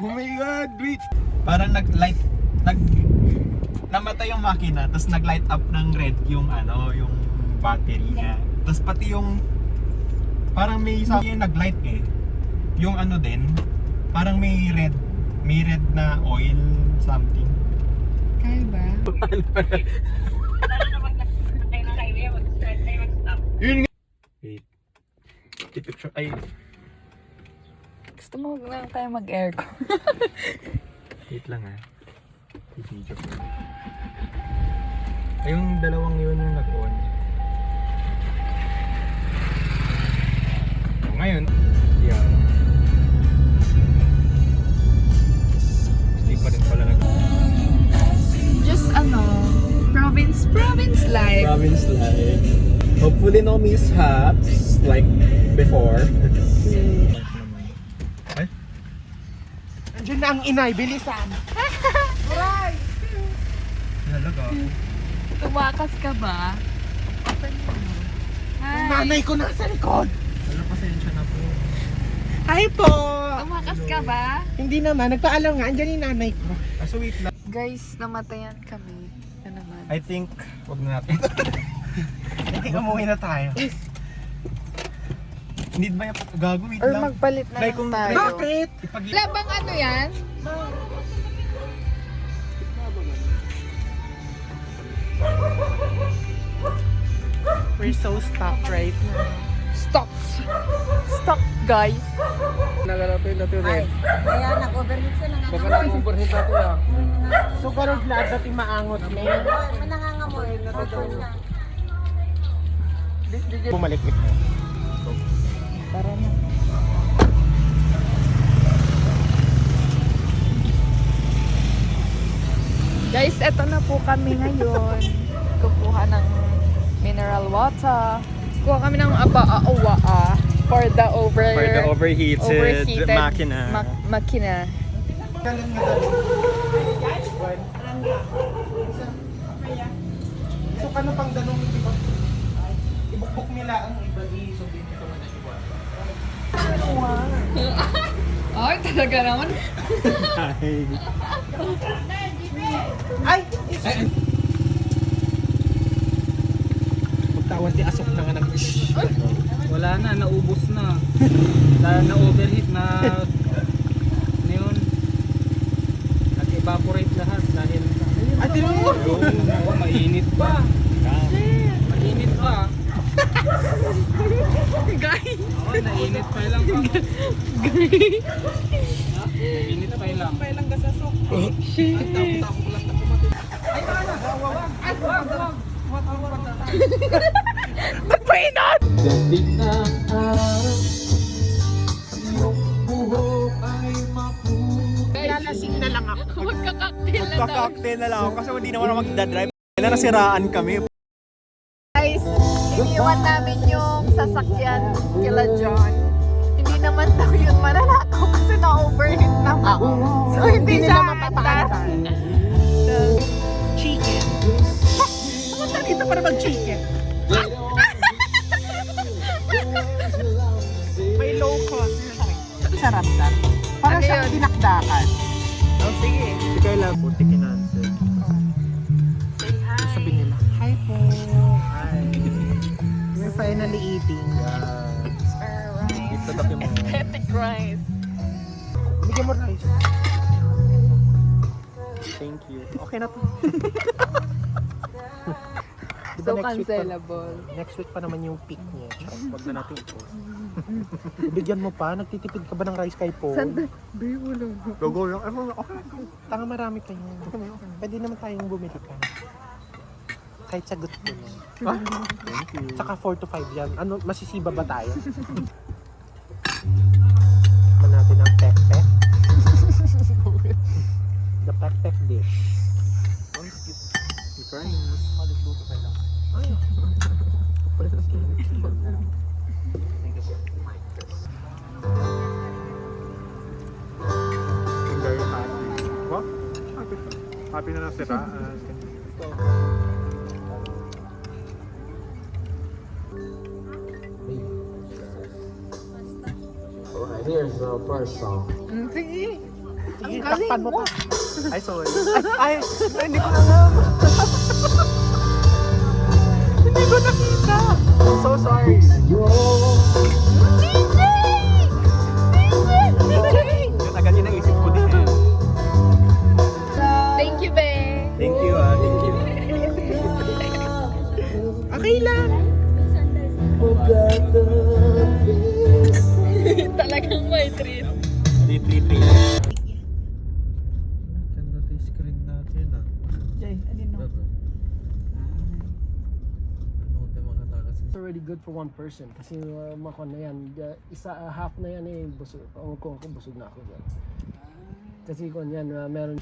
Oh my God, wait. Parang namatay yung makina, tapos nag-light up ng red yung yung battery niya. Tapos pati yung parang may sa akin nag-light eh. Yung din, parang may red na oil something. Kaya ba? Yun nga. Wait. I-picture, ay. Gusto mo lang tayo mag-aircon. Wait lang i-video ko. Ay, yung dalawang yun yung nag-on. So, ngayon, yan. Hindi pa rin pala Just province life. Province life. Hopefully no mishaps like before. Ay? Andiyan na ang inay, bilisan. Aray! Nalaga ako. Tumakas ka ba? Open mo. Yung Hi. nanay ko nasa likod. Wala, pasensya na po. Hi po! Tumakas ka ba? Hindi naman, nagpaalam nga, andyan yung nanay ko. So wait lang. Guys, namatayan kami. Ano naman? I think, wag na natin. I think umuwi na tayo. Need ba yung gago? Wait Or lang. magpalit na Try lang kung- tayo. Bakit? Wala bang ano yan? We're so stuck right now. Stop guys. Nagalapin natin rin. Kaya nag-overheat sila nga. Baka nag-overheat natin So karod na dati maangot na yun. Manangangamoy. Bumalik ito. Tara na. Guys, eto na po kami ngayon. Kukuha ng mineral water. Kukuha kami ng for the overheated makina. makina. So kano pang ganun, di ba? Ibukbuk nila ang iba so dito naman na iwan. Ay, talaga naman. Ay! Pagtawan ti asok na nga nag Wala na, naubos na. Na-overheat na yun. Nag-evaporate lahat dahil Ay, tinong mo! yung mainit pa. Mainit pa. Guys. Oo, nainit pa lang pa. Nainit pa lang. Magpainat! Dating na araw, Lalasing na lang ako. Magkakaktil na daw. Magkakakte na lang ako kasi hindi naman ako magdadrive. Nasiraan kami. Guys, iniwan namin yung sasakyan kila John. Hindi naman daw yun mananakaw kasi na-overheat naman. So, hindi siya mapapakanan. Chicken. Pumunta dito para mag-chicken. May low cost. Sarap. Para Ano siyang yun? dinakdakan. Oh, sige. Si Kayla, buti kinansel. Sabi nila, hi po. Hi. We're finally eating. Rice. Ito taki mo. Aesthetic rice. Bigyan mo rice. Thank you. Okay na to. So Diba cancelable. next week pa naman yung peak niya. Charot, wag na natin i-post. Bigyan mo pa, nagtitipid ka ba ng rice kay Paul? Babe, wala. Go lang. Okay. Tanga marami kayo. Pwede naman tayong bumili ka. Kahit sagot ko na. Thank you. Saka 4 to 5 yan. Ano, masisiba ba tayo? Man natin ang pek-pek. The pek-pek dish. Ay. I'm very happy. What? Happy na nasira. Alright, here's the first song. Sige. Sige, Ang galing takpan mo mo. pa. Ay, sorry. Ay, hindi ko alam. Hindi ko nakita. I'm so sorry. Yun agad yung naisip ko din eh. Thank you, be. Thank you ah, thank you. Okay lang. Talagang may treat. 333. Ganda to yung screen natin ah. Jay, alin no? Ano tayo makatakas? It's already good for one person kasi makon na yan. Half na yan eh, busog. Ako busog na ako dyan. Kasi kung yan, meron.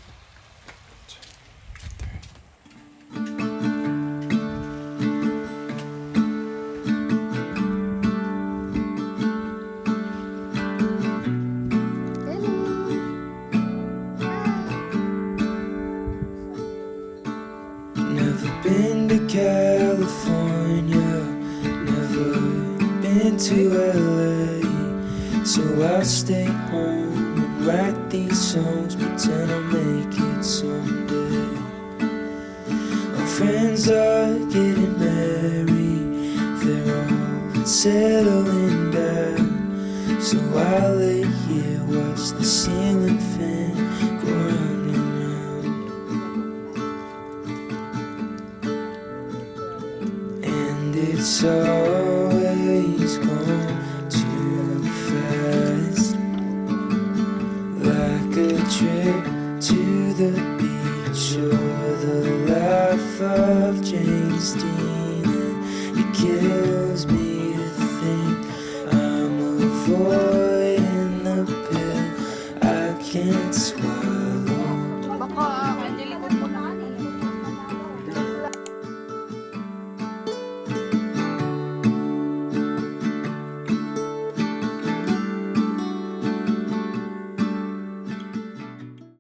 Never been to California, never been to LA. So I'll stay home and write these songs, pretend I'll make it someday. My friends are getting married, they're all settling down. So I lay here, watch the ceiling fan go round and round. And it's always gone too fast, like a trip to the beach or the life of James Dean. And it kills me to think I'm avoiding the pill I can't swallow.